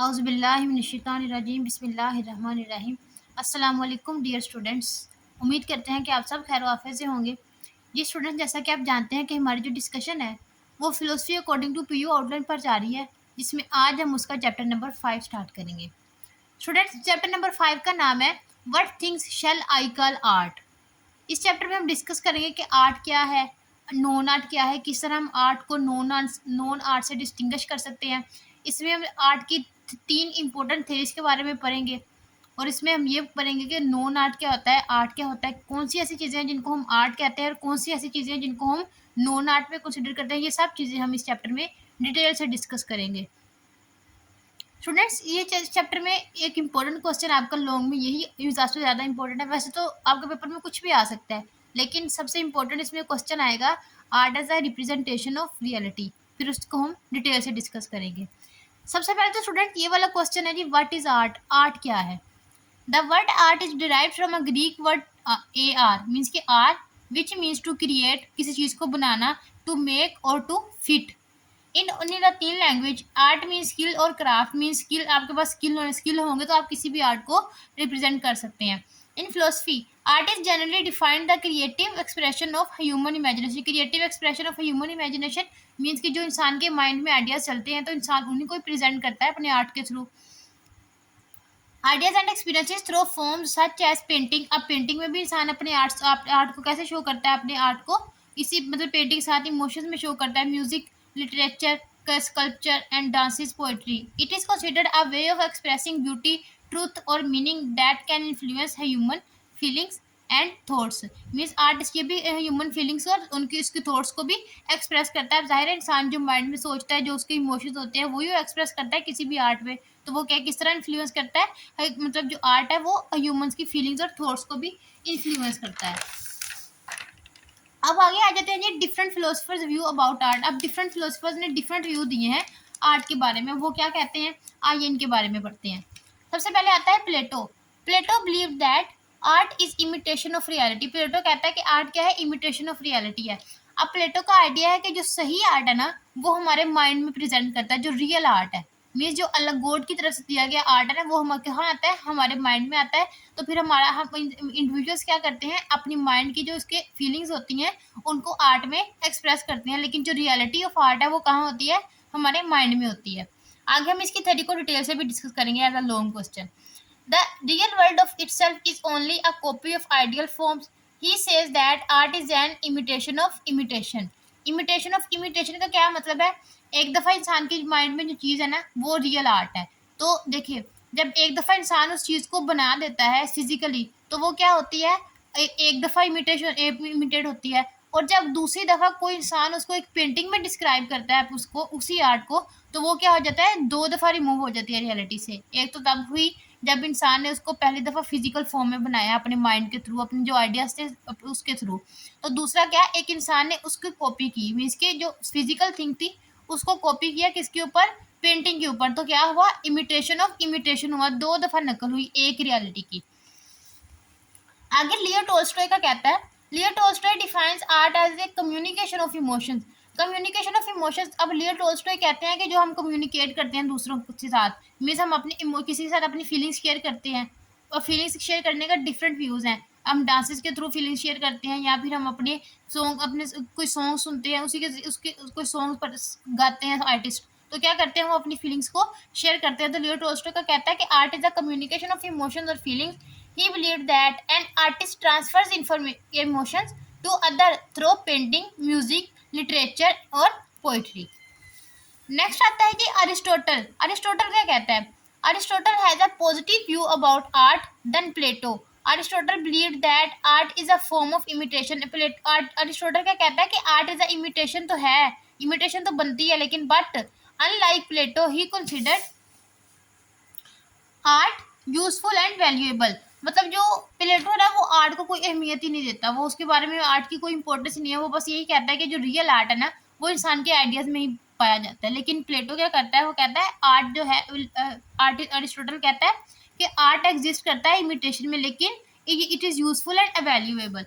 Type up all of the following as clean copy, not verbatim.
औज़ुबिल्लाहिमिनश्शैतानिर्रजीम बिस्मिल्लाहिर्रहमानिर्रहीम। अस्सलाम वालेकुम डियर स्टूडेंट्स। उम्मीद करते हैं कि आप सब खैर वाफियत से होंगे। जी स्टूडेंट्स, जैसा कि आप जानते हैं कि हमारी जो डिस्कशन है वो philosophy according to PU outline पर जारी है, जिसमें आज हम उसका चैप्टर नंबर 5 स्टार्ट करेंगे। स्टूडेंट्स, चैप्टर नंबर 5 का नाम है what things shall I call art. इस चैप्टर में हम डिस्कस करेंगे कि आर्ट क्या है, नॉन आर्ट क्या है, किस तरह हम आर्ट को नॉन आर्ट से डिस्टिंग्विश कर सकते हैं। इसमें हम आर्ट की 3 इम्पोर्टेंट थेरीज के बारे में पढ़ेंगे और इसमें हम ये पढ़ेंगे कि नॉन आर्ट क्या होता है, आर्ट क्या होता है, कौन सी ऐसी चीज़ें हैं जिनको हम आर्ट कहते हैं और कौन सी ऐसी चीज़ें हैं जिनको हम नॉन आर्ट में कंसिडर करते हैं। ये सब चीज़ें हम इस चैप्टर में डिटेल से डिस्कस करेंगे। स्टूडेंट्स, ये चैप्टर में एक इम्पोर्टेंट क्वेश्चन आपका लॉन्ग में यही सबसे ज़्यादा इंपॉर्टेंट है। वैसे तो आपके पेपर में कुछ भी आ सकता है, लेकिन सबसे इम्पोर्टेंट इसमें क्वेश्चन आएगा art as a representation of reality. फिर उसको हम डिटेल से डिस्कस करेंगे। सबसे पहले तो स्टूडेंट ये वाला क्वेश्चन है जी, व्हाट इज आर्ट। आर्ट क्या है? The word art is derived from a Greek word A R means K R which means to create, किसी चीज़ को बनाना, टू मेक और to fit. In the 3 language art mean skill और craft mean skill. आपके पास skill होंगे तो आप किसी भी आर्ट को रिप्रेजेंट कर सकते हैं। इन philosophy art is generally defined the creative expression of human imagination. Creative expression of human imagination means कि जो इंसान के माइंड में आइडियाज चलते हैं तो इंसान उन्हीं को प्रेजेंट करता है अपने आर्ट के थ्रू। Ideas and experiences through forms such as painting. अब पेंटिंग में भी इंसान अपने आर्ट को कैसे शो करता है, अपने आर्ट को इसी मतलब पेंटिंग के साथ इमोशंस में शो करता है। Music, literature, sculpture and dance is poetry. It is considered a way of expressing beauty, truth or meaning that can influence human feelings and thoughts. Means art ये भी ह्यूमन फीलिंग्स और उनकी उसके thoughts को भी express करता है। जाहिर है इंसान जो माइंड में सोचता है, जो उसके इमोशंस होते हैं वही वो एक्सप्रेस करता है किसी भी आर्ट में। तो वो क्या किस तरह इन्फ्लुएंस करता है, मतलब जो आर्ट है वो ह्यूमंस की फीलिंग्स और थॉट्स को भी इन्फ्लुएंस करता है। अब आगे आ जाते हैं जी different philosophers view about art. अब डिफरेंट फिलोसफर्स ने डिफरेंट व्यू दिए हैं आर्ट के बारे में। वो क्या कहते हैं, आइए इनके बारे में पढ़ते हैं। सबसे पहले आता है Plato. Plato believe that art is imitation of reality. Plato कहता है कि आर्ट क्या है, इमिटेशन ऑफ रियलिटी है। अब प्लेटो का आइडिया है कि जो सही आर्ट है ना वो हमारे माइंड में प्रेजेंट करता है। जो रियल आर्ट है मीन्स जो अलग गॉड की तरफ से दिया गया आर्ट है ना वो हम कहाँ आता है, हमारे माइंड में आता है। तो फिर हमारा हम इंडिविजुअल्स क्या करते हैं, अपनी माइंड की जो उसके फीलिंग्स होती हैं उनको आर्ट में एक्सप्रेस करते हैं। लेकिन जो रियलिटी ऑफ आर्ट है वो कहाँ होती है, हमारे माइंड में होती है। आगे हम इसकी थ्योरी को डिटेल से भी डिस्कस करेंगे as a long question. The real world of itself is only a copy of ideal forms. He says that art is an imitation of imitation. imitation of imitation का क्या मतलब है, एक दफ़ा इंसान के माइंड में जो चीज़ है ना वो रियल आर्ट है। तो देखिए, जब एक दफ़ा इंसान उस चीज़ को बना देता है फिजिकली तो वो क्या होती है, एक दफ़ा इमिटेट होती है। और जब दूसरी दफ़ा कोई इंसान उसको एक पेंटिंग में डिस्क्राइब करता है उसको उसी आर्ट को, तो वो क्या हो जाता है, 2 दफ़ा रिमूव हो जाती है रियलिटी से। एक तो तब हुई जब इंसान ने उसको पहली दफ़ा फिजिकल फॉर्म में बनाया अपने माइंड के थ्रू, अपने जो आइडियाज थे उसके थ्रू। तो दूसरा क्या, एक इंसान ने उसकी कॉपी की मीन्स के जो फिजिकल थिंग थी उसको कॉपी किया किसके ऊपर, पेंटिंग के ऊपर। तो क्या हुआ, इमिटेशन ऑफ इमिटेशन हुआ, 2 दफ़ा नकल हुई एक रियलिटी की। आगे लियो टोल्स्टॉय का कहता है, Leo Tolstoy defines art as a communication of emotions. Communication of emotions. अब लियो टोल्स्टॉय कहते हैं कि जो हम कम्युनिकेट करते हैं दूसरों के साथ मीन्स हम अपने किसी के साथ अपनी फीलिंग्स शेयर करते हैं। और फीलिंग्स शेयर करने का डिफरेंट व्यूज़ हैं। हम डांसेस के थ्रू फीलिंग्स शेयर करते हैं या फिर हम अपने कोई सॉन्ग सुनते हैं उसी के उसके कोई सॉन्ग पर गाते हैं आर्टिस्ट, तो क्या करते हैं वो अपनी फीलिंग्स को शेयर करते हैं। तो लियो टोल्स्टॉय का कहता है कि art is a communication of emotions और feelings. He believed that an artist transfers emotions to other through painting, music, literature और poetry. नेक्स्ट आता है जी अरिस्टोटल। अरिस्टोटल क्या कहता है, Aristotle has a positive view about art then Plato. Aristotle believed that art is a form of imitation. Aristotle क्या कहता है कि आर्ट इज अ इमिटेशन तो है, इमिटेशन तो बनती है, लेकिन but unlike Plato he considered art useful and valuable. मतलब जो प्लेटो है ना वो आर्ट को कोई अहमियत ही नहीं देता, वो उसके बारे में आर्ट की कोई इंपॉर्टेंस नहीं है। वो बस यही कहता है कि जो रियल आर्ट है ना वो इंसान के आइडियाज में ही पाया जाता है। लेकिन प्लेटो क्या करता है, वो कहता है आर्ट जो है, अरिस्टोटल कहता है कि आर्ट एग्जिस्ट करता है इमिटेशन में, लेकिन it is useful and valuable.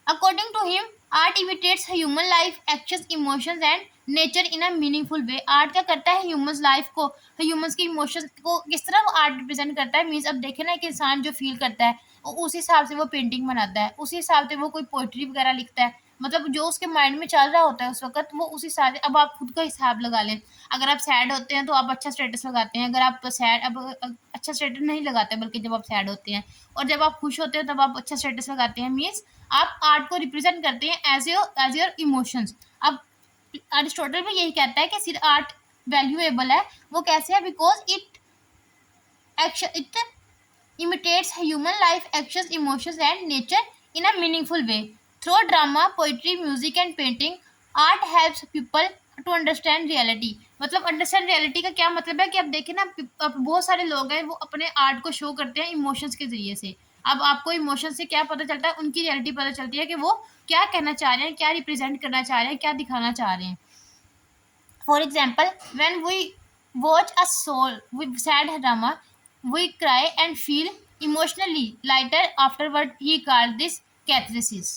According to him art imitates human life actions emotions and nature in a meaningful way. Art क्या करता है, ह्यूमंस लाइफ को, ह्यूमंस के इमोशंस को किस तरह वो आर्ट रिप्रेजेंट करता है। मीन्स अब देखे ना, एक इंसान जो फील करता है उस हिसाब से वो पेंटिंग बनाता है, उसी हिसाब से वो कोई पोइट्री वगैरह लिखता है। मतलब जो उसके माइंड में चल रहा होता है उस वक्त वो उस हिसाब से। अब आप खुद का हिसाब लगा लें, अगर आप सैड होते हैं तो आप अच्छा स्टेटस लगाते हैं, अगर आप सैड अब अच्छा स्टेटस नहीं लगाते बल्कि जब आप सैड होते हैं, और जब आप खुश होते हैं तब आप अच्छा स्टेटस लगाते हैं। मीन्स आप आर्ट को रिप्रेजेंट करते हैं एज योर इमोशंस। अब अरिस्टोटल भी यही कहता है कि सिर्फ आर्ट वैल्यूएबल है। वो कैसे है, because it imitates human life actions emotions and nature in a meaningful way through drama poetry music and painting art helps people to understand reality। मतलब अंडरस्टैंड रियलिटी का क्या मतलब है कि अब देखें ना, अब बहुत सारे लोग हैं वो अपने आर्ट को शो करते हैं इमोशंस के जरिए से। अब आपको इमोशन से क्या पता चलता है, उनकी रियलिटी पता चलती है कि वो क्या कहना चाह रहे हैं, क्या रिप्रेजेंट करना चाह रहे हैं, क्या दिखाना चाह रहे हैं। For example, when we watch a soul with sad drama, we cry and feel emotionally lighter afterward. He called this catharsis।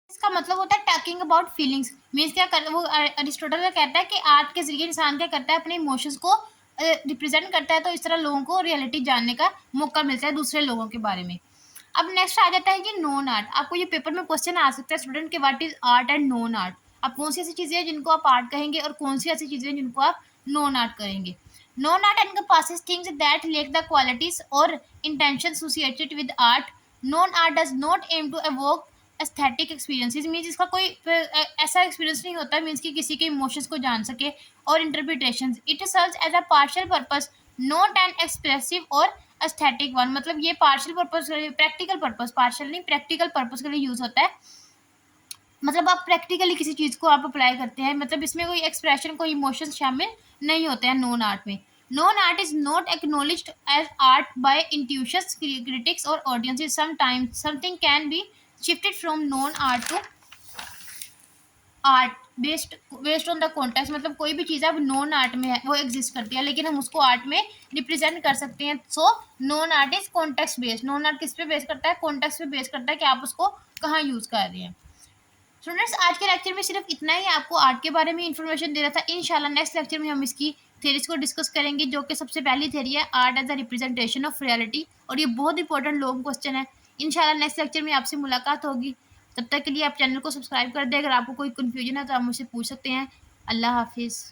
इसका मतलब होता है टॉकिंग अबाउट फीलिंग्स। मीन्स क्या कर वो अरिस्टोटल का कहता है कि आर्ट के जरिए इंसान क्या करता है, अपने इमोशंस को रिप्रेजेंट करता है, तो इस तरह लोगों को रियलिटी जानने का मौका मिलता है दूसरे लोगों के बारे में। अब नेक्स्ट आ जाता है कि नॉन आर्ट। आपको ये पेपर में क्वेश्चन आ सकता है स्टूडेंट के, what is art and non art. अब कौन सी ऐसी चीज़ें हैं जिनको आप आर्ट कहेंगे और कौन सी ऐसी चीज़ें हैं जिनको आप नॉन आर्ट करेंगे। Non art encompasses things that lack the qualities or intention associated with art। Non art does not aim to evoke aesthetic experiences। Means इसका कोई ऐसा एक्सपीरियंस नहीं होता मीन्स कि किसी के इमोशंस को जान सके और interpretation. It serves as a partial purpose not an expressive or aesthetic one. मतलब ये partial purpose, practical purpose, partial नहीं प्रैक्टिकल पर्पस के लिए यूज होता है। मतलब आप प्रैक्टिकली किसी चीज को आप अप्लाई करते हैं, मतलब इसमें कोई एक्सप्रेशन कोई इमोशन शामिल नहीं होते हैं नॉन आर्ट में। Non art is not acknowledged as art by intuitions critics और audiences. Sometimes something can be shifted from non art to art based on the context. मतलब कोई भी चीज़ अब नॉन आर्ट में है वो एग्जिस्ट करती है लेकिन हम उसको आर्ट में रिप्रेजेंट कर सकते हैं। So non art is context based. Non art किस पे बेस करता है, कॉन्टेक्स्ट पे बेस करता है कि आप उसको कहाँ यूज़ कर रहे हैं। स्टूडेंट्स आज के लेक्चर में सिर्फ इतना ही आपको आर्ट के बारे में इंफॉर्मेशन दे रहा था। इंशाल्लाह नेक्स्ट लेक्चर में हम इसकी थेरीज को डिस्कस करेंगे, जो कि सबसे पहली थेरी है art as a representation of reality, और ये बहुत इंपॉर्टेंट लॉन्ग क्वेश्चन है। इंशाल्लाह नेक्स्ट लेक्चर में आपसे मुलाकात होगी। तब तक के लिए आप चैनल को सब्सक्राइब कर दें। अगर आपको कोई कन्फ्यूजन है तो आप मुझसे पूछ सकते हैं। अल्लाह हाफिज़।